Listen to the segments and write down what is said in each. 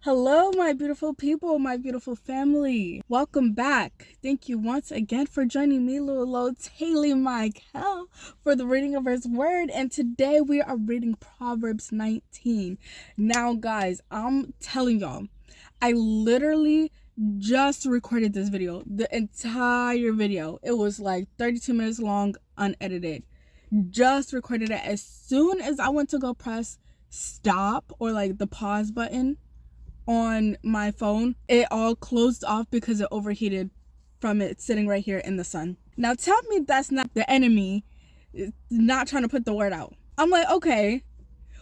Hello, my beautiful people, my beautiful family. Welcome back. Thank you once again for joining me, little Teighli Michaele, for the reading of His Word. And today we are reading Proverbs 19. Now, guys, I'm telling y'all, I literally just recorded this video, the entire video. It was like 32 minutes long, unedited. Just recorded it. As soon as I went to go press stop or like the pause button on my phone, it all closed off because it overheated from it sitting right here in the sun. Now tell me that's not the enemy not trying to put the word out. I'm like, okay,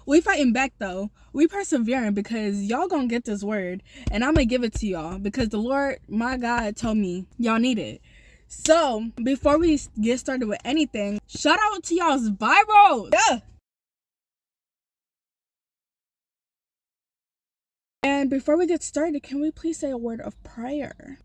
we fighting back though. We persevering because y'all gonna get this word and I'm gonna give it to y'all because the Lord, my God, told me y'all need it. So before we get started with anything, shout out to y'all's Bible. Yeah. And before we get started, can we please say a word of prayer?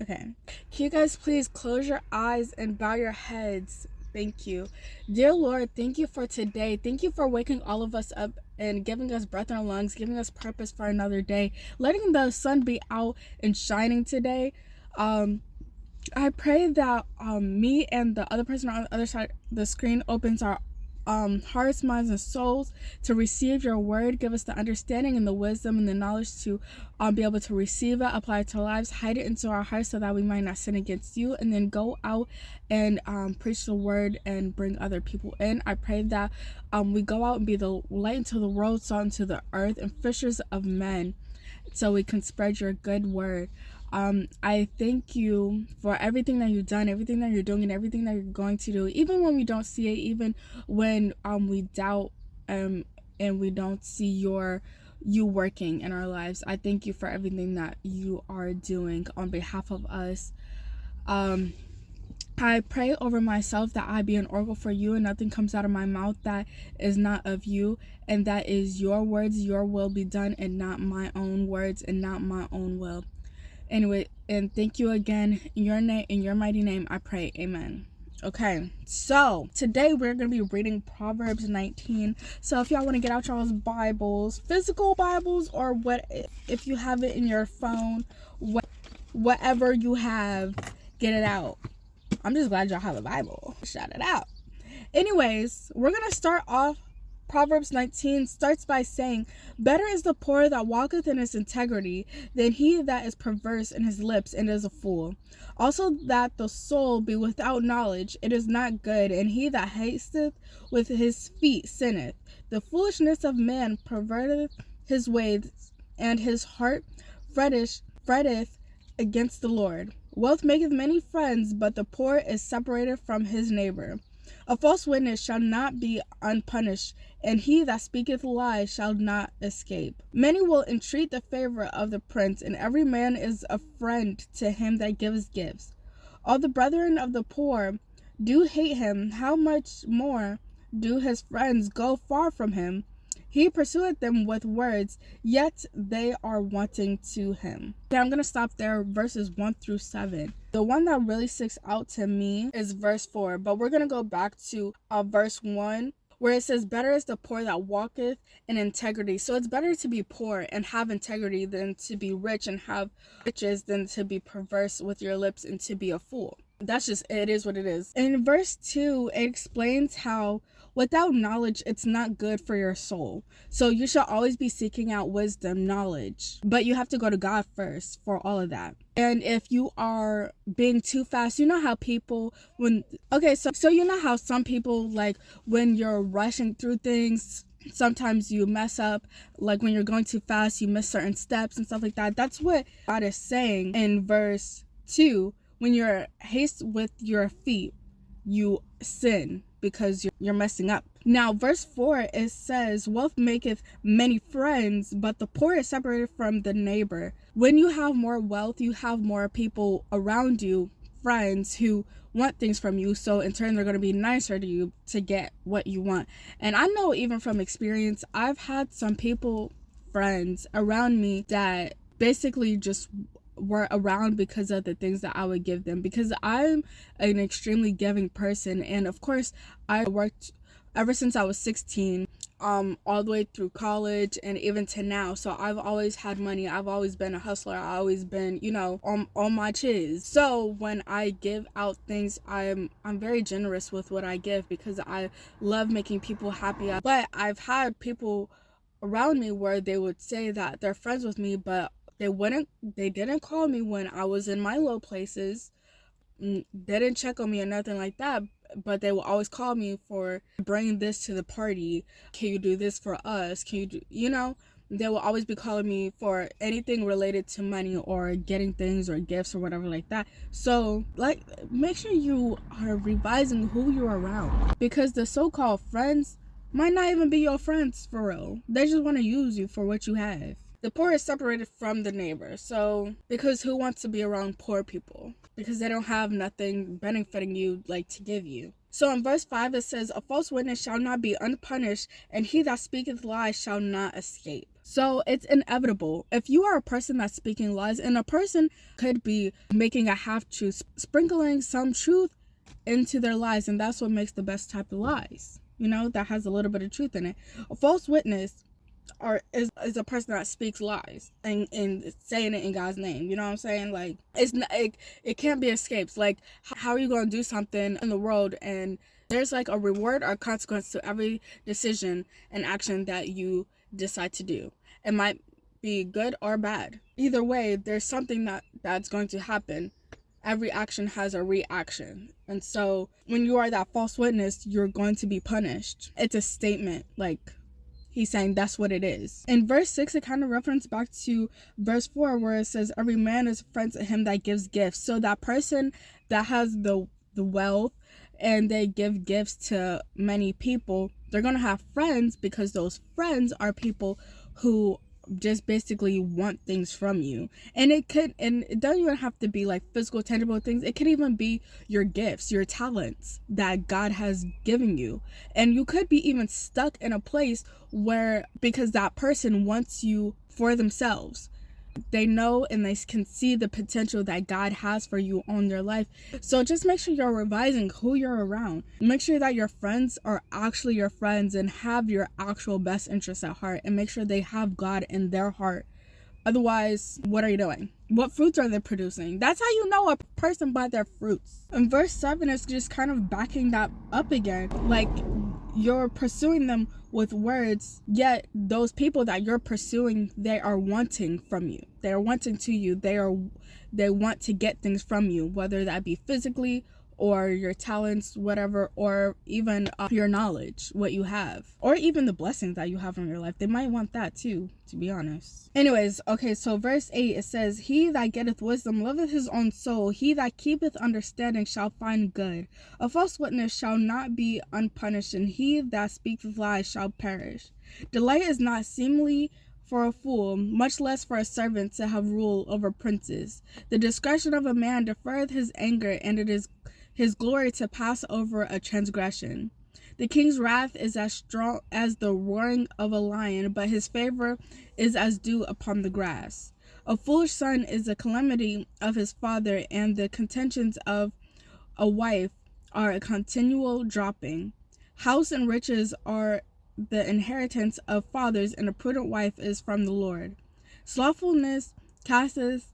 Okay. Can you guys please close your eyes and bow your heads? Thank you. Dear Lord, thank you for today. Thank you for waking all of us up and giving us breath in our lungs, giving us purpose for another day, letting the sun be out and shining today. I pray that me and the other person on the other side of the screen opens our hearts, minds, and souls to receive your word. Give us the understanding and the wisdom and the knowledge to be able to receive it, apply it to our lives, hide it into our hearts so that we might not sin against you, and then go out and preach the word and bring other people in. I pray that we go out and be the light into the world, salt into the earth, and fishers of men, so we can spread your good word. I thank you for everything that you've done, everything that you're doing, and everything that you're going to do, even when we don't see it, even when we doubt and we don't see you working in our lives. I thank you for everything that you are doing on behalf of us. I pray over myself that I be an oracle for you and nothing comes out of my mouth that is not of you, and that is your words, your will be done, and not my own words and not my own will. Anyway, and thank you again. In your name, in your mighty name, I pray. Amen. Okay, so today we're going to be reading Proverbs 19. So if y'all want to get out y'all's Bibles, physical Bibles, or what, if you have it in your phone, whatever you have, get it out. I'm just glad y'all have a Bible. Shout it out. Anyways, we're going to start off. Proverbs 19 starts by saying, better is the poor that walketh in his integrity than he that is perverse in his lips and is a fool. Also that the soul be without knowledge, it is not good, and he that hasteth with his feet sinneth. The foolishness of man perverteth his ways, and his heart fretteth against the Lord. Wealth maketh many friends, but the poor is separated from his neighbor. A false witness shall not be unpunished, and he that speaketh lies shall not escape. Many will entreat the favor of the prince, and every man is a friend to him that gives gifts. All the brethren of the poor do hate him, how much more do his friends go far from him? He pursueth them with words, yet they are wanting to him. Okay, I'm going to stop there, verses 1 through 7. The one that really sticks out to me is verse 4, but we're going to go back to verse 1, where it says, better is the poor that walketh in integrity. So it's better to be poor and have integrity than to be rich and have riches, than to be perverse with your lips and to be a fool. That's just, it is what it is. In verse 2, it explains how without knowledge, it's not good for your soul. So you should always be seeking out wisdom, knowledge, but you have to go to God first for all of that. And if you are being too fast, you know how people, so you know how some people, like when you're rushing through things, sometimes you mess up, like when you're going too fast, you miss certain steps and stuff like that. That's what God is saying in verse 2. When you're haste with your feet, you sin because you're messing up. Now, verse 4, it says, wealth maketh many friends, but the poor is separated from the neighbor. When you have more wealth, you have more people around you, friends who want things from you, so in turn they're going to be nicer to you to get what you want. And I know, even from experience, I've had some people, friends around me, that basically just were around because of the things that I would give them, because I'm an extremely giving person. And of course, I worked ever since I was 16, all the way through college and even to now. So I've always had money. I've always been a hustler. I've always been, on my chiz. So when I give out things, I'm very generous with what I give because I love making people happy. But I've had people around me where they would say that they're friends with me, but they didn't call me when I was in my low places. They didn't check on me or nothing like that, but they will always call me for bringing this to the party. Can you do this for us? Can you do, they will always be calling me for anything related to money or getting things or gifts or whatever like that. So like, make sure you are revising who you're around, because the so-called friends might not even be your friends for real. They just want to use you for what you have. The poor is separated from the neighbor. So, because who wants to be around poor people? Because they don't have nothing benefiting you, like, to give you. So in verse 5 it says, a false witness shall not be unpunished, and he that speaketh lies shall not escape. So it's inevitable. If you are a person that's speaking lies, and a person could be making a half-truth, sprinkling some truth into their lies, and that's what makes the best type of lies. That has a little bit of truth in it. A false witness is a person that speaks lies and saying it in God's name. You know what I'm saying? Like, it's not, it can't be escaped. Like, how are you going to do something in the world and there's like a reward or consequence to every decision and action that you decide to do? It might be good or bad. Either way, there's something that's going to happen. Every action has a reaction. And so when you are that false witness, you're going to be punished. It's a statement. Like, he's saying that's what it is. In verse 6, it kind of references back to verse 4 where it says, every man is a friend to him that gives gifts. So that person that has the wealth and they give gifts to many people, they're going to have friends, because those friends are people who just basically want things from you. And it doesn't even have to be like physical, tangible things. It could even be your gifts, your talents that God has given you. And you could be even stuck in a place where, because that person wants you for themselves, they know and they can see the potential that God has for you on their life. So just make sure you're revising who you're around. Make sure that your friends are actually your friends and have your actual best interests at heart, and make sure they have God in their heart. Otherwise, what are you doing? What fruits are they producing? That's how you know a person by their fruits. And verse 7 is just kind of backing that up again. Like, you're pursuing them with words, yet those people that you're pursuing, they are wanting from you. They are wanting to you. They want to get things from you, whether that be physically or your talents, whatever, or even your knowledge, what you have, or even the blessings that you have in your life. They might want that too, to be honest. Anyways, okay, so verse 8, it says, he that getteth wisdom loveth his own soul. He that keepeth understanding shall find good. A false witness shall not be unpunished, and he that speaketh lies shall perish. Delight is not seemly for a fool, much less for a servant to have rule over princes. The discretion of a man deferreth his anger, and it is his glory to pass over a transgression. The king's wrath is as strong as the roaring of a lion, but his favor is as dew upon the grass. A foolish son is the calamity of his father, and the contentions of a wife are a continual dropping. House and riches are the inheritance of fathers, and a prudent wife is from the Lord. Slothfulness casteth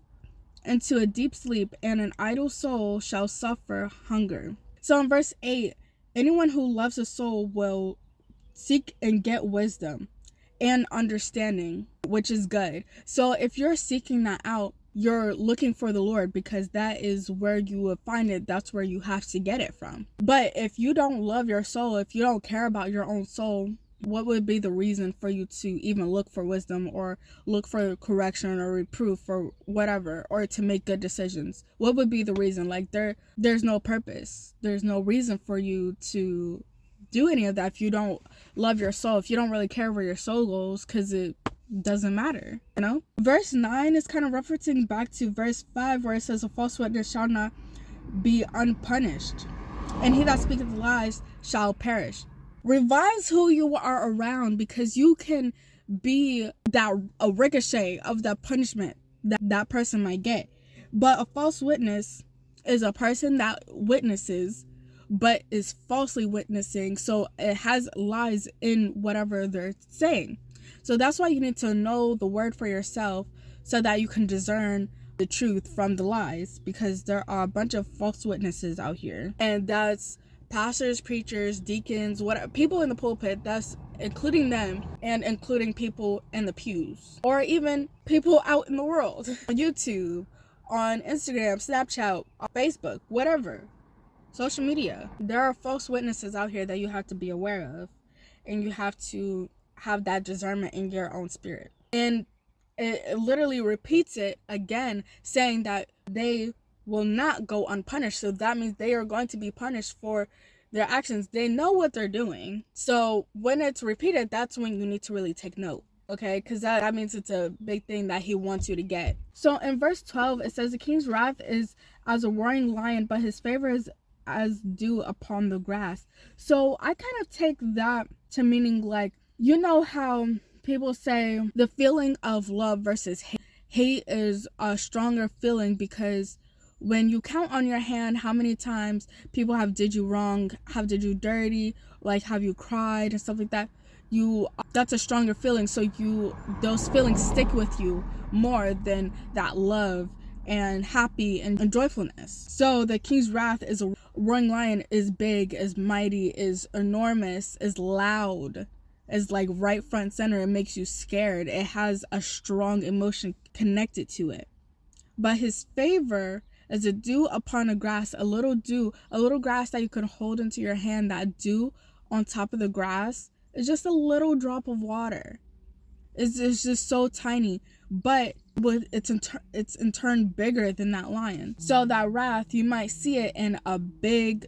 into a deep sleep, and an idle soul shall suffer hunger. So in verse 8, anyone who loves a soul will seek and get wisdom and understanding, which is good. So if you're seeking that out, you're looking for the Lord, because that is where you will find it. That's where you have to get it from. But if you don't love your soul, if you don't care about your own soul, what would be the reason for you to even look for wisdom or look for correction or reproof or whatever, or to make good decisions? What would be the reason? Like, there's no purpose. There's no reason for you to do any of that if you don't love your soul, if you don't really care where your soul goes, because it doesn't matter, Verse 9 is kind of referencing back to verse 5 where it says, a false witness shall not be unpunished, and he that speaketh lies shall perish. Revise who you are around, because you can be a ricochet of the punishment that person might get. But a false witness is a person that witnesses but is falsely witnessing. So it has lies in whatever they're saying. So that's why you need to know the word for yourself so that you can discern the truth from the lies, because there are a bunch of false witnesses out here. And that's pastors, preachers, deacons, what people in the pulpit, that's including them and including people in the pews, or even people out in the world on YouTube, on Instagram, Snapchat, Facebook, whatever social media. There are false witnesses out here that you have to be aware of, and you have to have that discernment in your own spirit. And it literally repeats it again, saying that they will not go unpunished. So that means they are going to be punished for their actions. They know what they're doing. So when it's repeated, that's when you need to really take note. Okay, because that means it's a big thing that he wants you to get. So in verse 12, it says, the king's wrath is as a roaring lion, but his favor is as dew upon the grass. So I kind of take that to meaning, like, you know how people say the feeling of love versus hate. Hate is a stronger feeling because when you count on your hand how many times people have did you wrong, have did you dirty, like have you cried and stuff like that, that's a stronger feeling. So those feelings stick with you more than that love and happy and joyfulness. So the king's wrath is a roaring lion, is big, is mighty, is enormous, is loud, is like right front center. It makes you scared. It has a strong emotion connected to it. But his favor is a dew upon a grass, a little grass that you can hold into your hand. That dew on top of the grass is just a little drop of water. It's just so tiny, but it's in turn bigger than that lion. So that wrath, you might see it in a big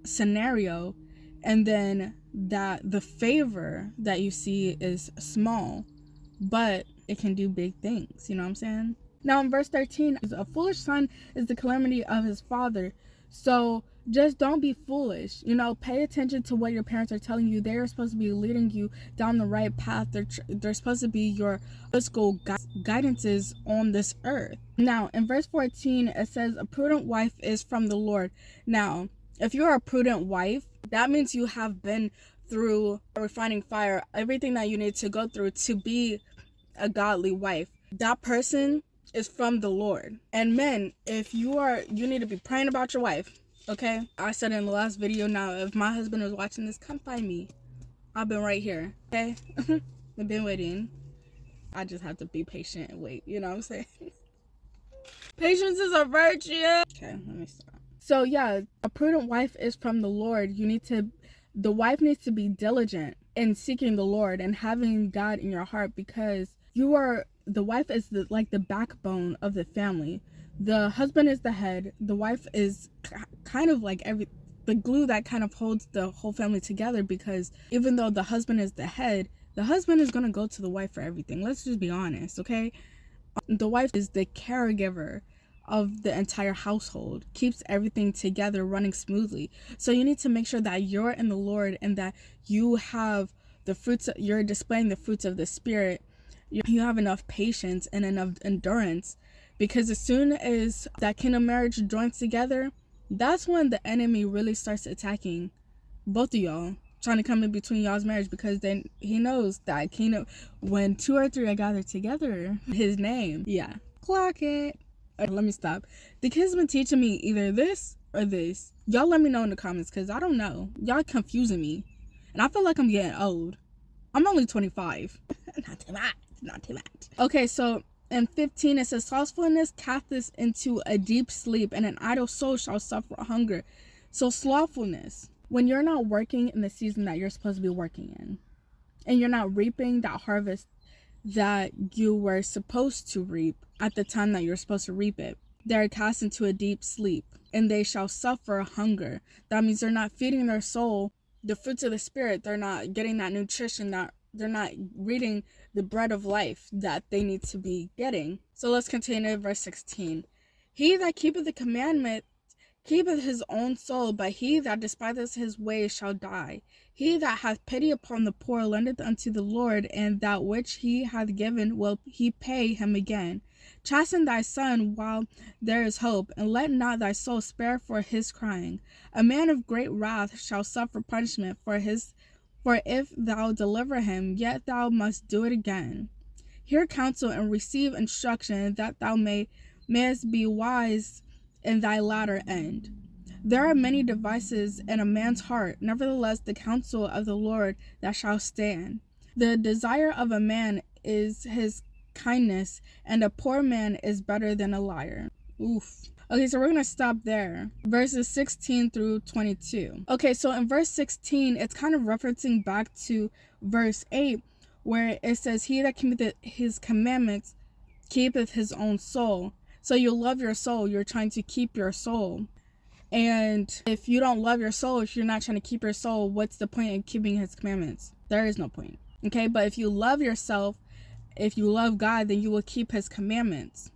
scenario, and then that the favor that you see is small, but it can do big things. You know what I'm saying? Now in verse 13, a foolish son is the calamity of his father. So just don't be foolish. Pay attention to what your parents are telling you. They are supposed to be leading you down the right path. They're supposed to be your physical guidances on this earth. Now in verse 14, it says, a prudent wife is from the Lord. Now, if you're a prudent wife, that means you have been through a refining fire, everything that you need to go through to be a godly wife. That person is from the Lord. And men, if you need to be praying about your wife. Okay, I said in the last video, now if my husband is watching this, come find me. I've been right here. Okay. I've been waiting. I just have to be patient and wait. You know what I'm saying? Patience is a virtue. Okay, let me stop. So yeah, a prudent wife is from the Lord. The wife needs to be diligent in seeking the Lord and having God in your heart, because the wife is the backbone of the family. The husband is the head. The wife is kind of like the glue that kind of holds the whole family together, because even though the husband is the head, the husband is going to go to the wife for everything. Let's just be honest, okay? The wife is the caregiver of the entire household, keeps everything together running smoothly. So you need to make sure that you're in the Lord and that you have you're displaying the fruits of the Spirit. You have enough patience and enough endurance, because as soon as that kingdom marriage joins together, that's when the enemy really starts attacking both of y'all, trying to come in between y'all's marriage, because then he knows that kingdom, when 2 or 3 are gathered together, his name. Yeah, clock it. Let me stop. The kids been teaching me either this or this. Y'all let me know in the comments, because I don't know. Y'all confusing me. And I feel like I'm getting old. I'm only 25. Not too much. Okay, so in 15, it says, slothfulness casteth into a deep sleep, and an idle soul shall suffer hunger. So slothfulness, when you're not working in the season that you're supposed to be working in, and you're not reaping that harvest that you were supposed to reap at the time that you're supposed to reap it, they're cast into a deep sleep, and they shall suffer hunger. That means they're not feeding their soul the fruits of the Spirit. They're not getting that nutrition, that they're not reading the bread of life that they need to be getting. So let's continue verse 16. He that keepeth the commandment keepeth his own soul, but he that despiseth his ways shall die. He that hath pity upon the poor lendeth unto the Lord, and that which he hath given will he pay him again. Chasten thy son while there is hope, and let not thy soul spare for his crying. A man of great wrath shall suffer punishment for if thou deliver him, yet thou must do it again. Hear counsel and receive instruction, that thou mayest be wise in thy latter end. There are many devices in a man's heart, nevertheless the counsel of the Lord that shall stand. The desire of a man is his kindness, and a poor man is better than a liar. Oof. Okay, so we're going to stop there. Verses 16 through 22. Okay, so in verse 16, it's kind of referencing back to verse 8, where it says, he that keepeth his commandments keepeth his own soul. So you love your soul. You're trying to keep your soul. And if you don't love your soul, if you're not trying to keep your soul, what's the point in keeping his commandments? There is no point. Okay, but if you love yourself, if you love God, then you will keep his commandments,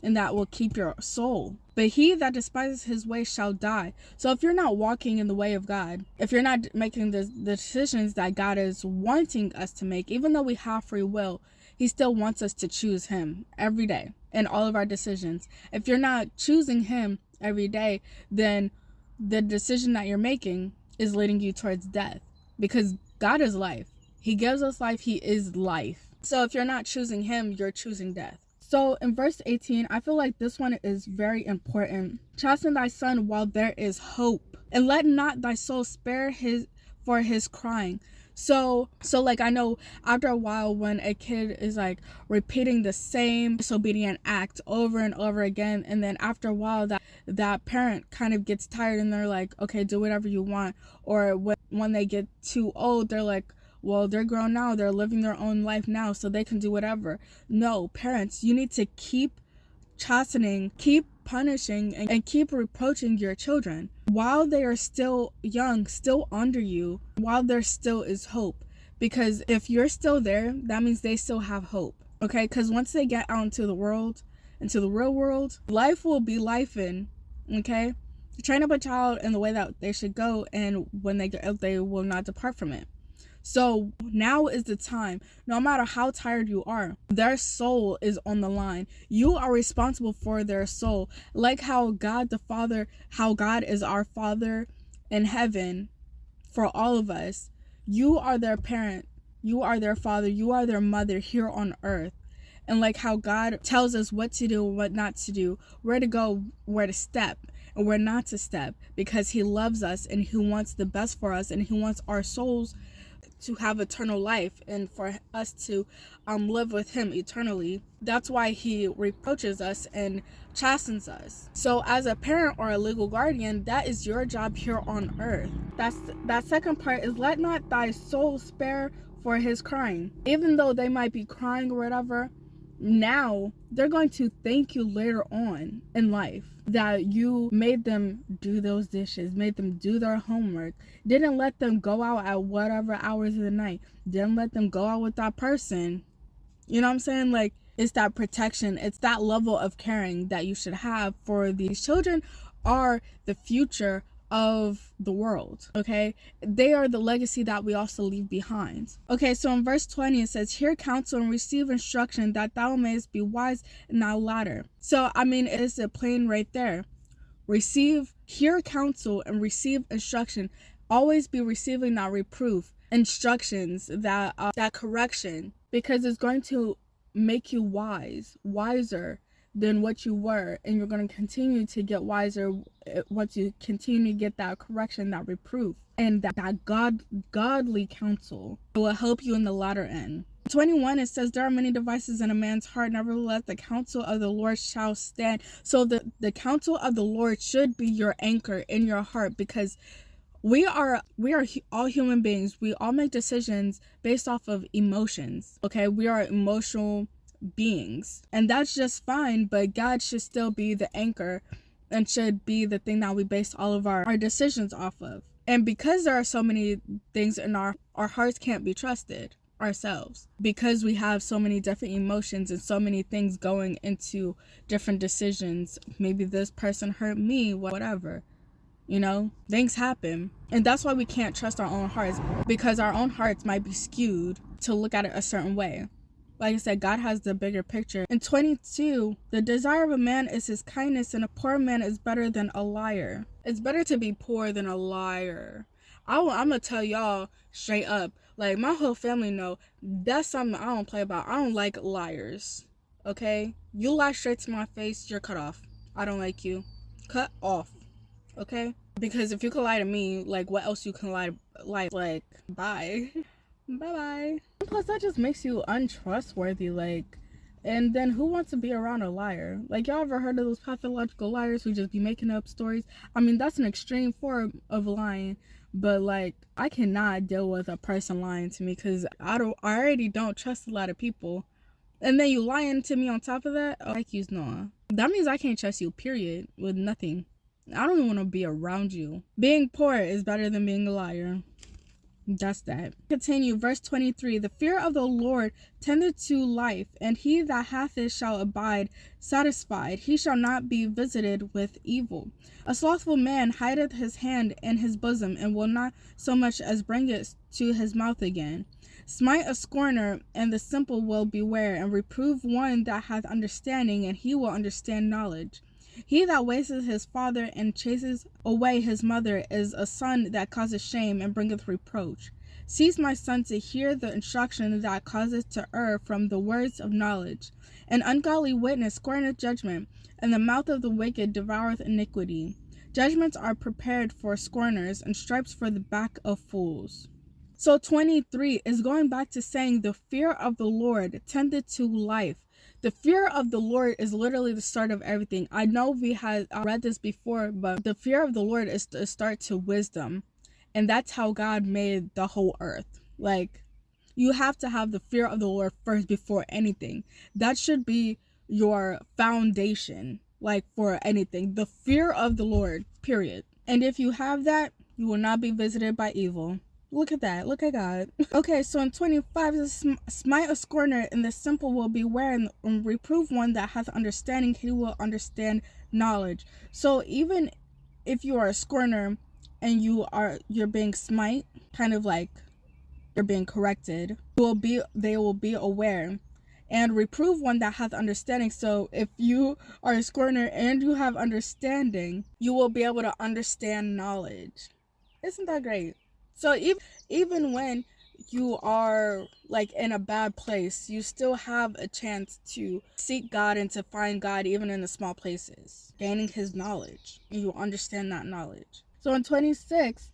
and that will keep your soul. But he that despises his way shall die. So if you're not walking in the way of God, if you're not making the decisions that God is wanting us to make, even though we have free will, he still wants us to choose him every day in all of our decisions. If you're not choosing him every day, then the decision that you're making is leading you towards death, because God is life. He gives us life. He is life. So if you're not choosing him, you're choosing death. So in verse 18, I feel like this one is very important. Chasten thy son while there is hope, and let not thy soul spare for his crying. So like, I know after a while, when a kid is like repeating the same disobedient act over and over again, and then after a while that parent kind of gets tired and they're like, okay, do whatever you want. Or when they get too old, they're like, well, they're grown now, they're living their own life now, so they can do whatever. No, parents, you need to keep chastening, keep punishing, and keep reproaching your children while they are still young, still under you, while there still is hope. Because if you're still there, that means they still have hope. Okay, because once they get out into the world, into the real world, life will be lifing. Okay, train up a child in the way that they should go, and when they get out, they will not depart from it. So now is the time. No matter how tired you are, their soul is on the line. You are responsible for their soul. Like how God the Father, how God is our Father in heaven for all of us. You are their parent. You are their father. You are their mother here on earth. And like how God tells us what to do and what not to do, where to go, where to step, and where not to step, because he loves us and he wants the best for us, and he wants our souls to have eternal life and for us to live with him eternally. That's why he reproaches us and chastens us. So as a parent or a legal guardian, that is your job here on earth. That second part is, let not thy soul spare for his crying. Even though they might be crying or whatever, now they're going to thank you later on in life that you made them do those dishes, made them do their homework, didn't let them go out at whatever hours of the night, didn't let them go out with that person. You know what I'm saying? Like, it's that protection, it's that level of caring that you should have for these children. Are the future of the world. Okay, they are the legacy that we also leave behind. Okay, so in verse 20 it says, hear counsel and receive instruction, that thou mayest be wise in thy latter. So I mean, it's a plain right there. Hear counsel and receive instruction. Always be receiving that reproof, instructions, that correction, because it's going to make you wiser than what you were, and you're going to continue to get wiser once you continue to get that correction, that reproof, and that godly counsel. It will help you in the latter end. 21, it says, there are many devices in a man's heart, nevertheless the counsel of the Lord shall stand. So the counsel of the Lord should be your anchor in your heart, because we are all human beings. We all make decisions based off of emotions. Okay, we are emotional beings, and that's just fine, but God should still be the anchor and should be the thing that we base all of our decisions off of. And because there are so many things in our hearts can't be trusted ourselves, because we have so many different emotions and so many things going into different decisions. Maybe this person hurt me, whatever. You know, things happen. And that's why we can't trust our own hearts, because our own hearts might be skewed to look at it a certain way. Like I said, God has the bigger picture. In 22, the desire of a man is his kindness, and a poor man is better than a liar. It's better to be poor than a liar. I'm going to tell y'all straight up. Like, my whole family know that's something I don't play about. I don't like liars. Okay? You lie straight to my face, you're cut off. I don't like you. Cut off. Okay? Because if you can lie to me, like, what else you can lie, like, bye. Bye-bye. Plus, that just makes you untrustworthy, like, and then who wants to be around a liar? Like, y'all ever heard of those pathological liars who just be making up stories? I mean, that's an extreme form of lying, but, like, I cannot deal with a person lying to me, because I already don't trust a lot of people. And then you lying to me on top of that? Oh, like, no. That means I can't trust you, period, with nothing. I don't even want to be around you. Being poor is better than being a liar. That's that. Continue, verse 23. The fear of the Lord tendeth to life, and he that hath it shall abide satisfied. He shall not be visited with evil. A slothful man hideth his hand in his bosom, and will not so much as bring it to his mouth again. Smite a scorner, and the simple will beware, and reprove one that hath understanding, and he will understand knowledge. He that wasteth his father and chases away his mother is a son that causeth shame and bringeth reproach. Cease, my son, to hear the instruction that causeth to err from the words of knowledge. An ungodly witness scorneth judgment, and the mouth of the wicked devoureth iniquity. Judgments are prepared for scorners, and stripes for the back of fools. So 23 is going back to saying the fear of the Lord tendeth to life. The fear of the Lord is literally the start of everything. I know we had read this before, but the fear of the Lord is the start to wisdom. And that's how God made the whole earth. Like, you have to have the fear of the Lord first before anything. That should be your foundation, like, for anything. The fear of the Lord, period. And if you have that, you will not be visited by evil. Look at that. Look at God. Okay, so in 25, smite a scorner, and the simple will beware, and reprove one that hath understanding, he will understand knowledge. So even if you are a scorner and you're being smite, kind of like you're being corrected, they will be aware. And reprove one that hath understanding. So if you are a scorner and you have understanding, you will be able to understand knowledge. Isn't that great? So even when you are, like, in a bad place, you still have a chance to seek God and to find God even in the small places, gaining his knowledge, and you understand that knowledge. So in 26,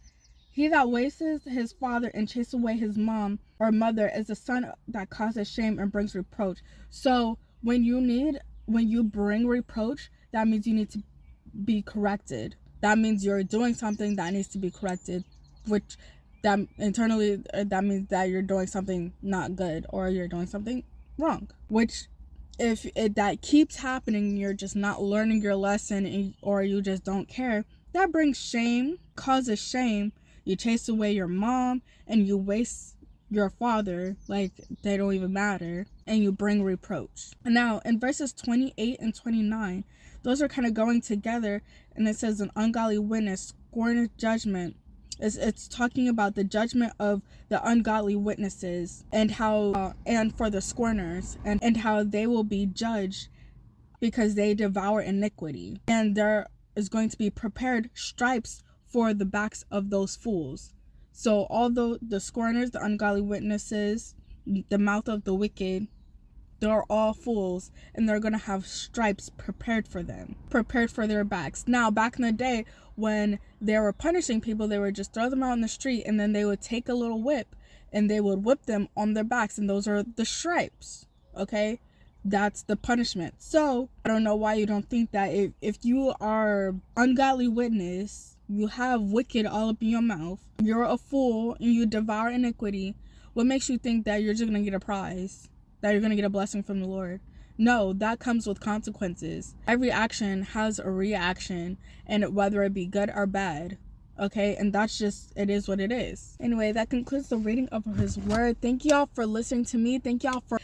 he that wasteth his father and chases away his mom or mother is a son that causes shame and brings reproach. So when you bring reproach, that means you need to be corrected. That means you're doing something that needs to be corrected, which that internally that means that you're doing something not good, or you're doing something wrong. Which, if that keeps happening, you're just not learning your lesson, or you just don't care, that brings shame, causes shame. You chase away your mom, and you waste your father, like they don't even matter, and you bring reproach. Now in verses 28 and 29, those are kind of going together, and it says an ungodly witness scorneth judgment. It's talking about the judgment of the ungodly witnesses, and how and for the scorners, and how they will be judged because they devour iniquity, and there is going to be prepared stripes for the backs of those fools. So although the scorners, the ungodly witnesses, the mouth of the wicked, they're all fools, and they're going to have stripes prepared for them, prepared for their backs. Now, back in the day, when they were punishing people, they would just throw them out in the street, and then they would take a little whip, and they would whip them on their backs, and those are the stripes, okay? That's the punishment. So, I don't know why you don't think that if you are ungodly witness, you have wicked all up in your mouth, you're a fool, and you devour iniquity, what makes you think that you're just going to get a prize? That you're going to get a blessing from the Lord? No, that comes with consequences. Every action has a reaction, and whether it be good or bad, okay? And that's just, it is what it is. Anyway, that concludes the reading of his word. Thank y'all for listening to me. Thank y'all for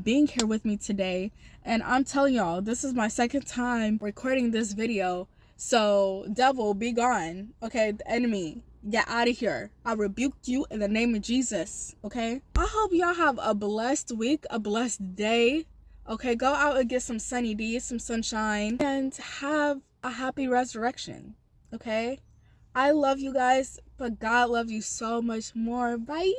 being here with me today. And I'm telling y'all, this is my second time recording this video. So, devil, be gone. Okay, the enemy, get out of here. I rebuke you in the name of Jesus. Okay, I hope y'all have a blessed week, a blessed day. Okay, go out and get some sunny days, some sunshine, and have a happy resurrection. Okay, I love you guys, but God loves you so much more. Bye.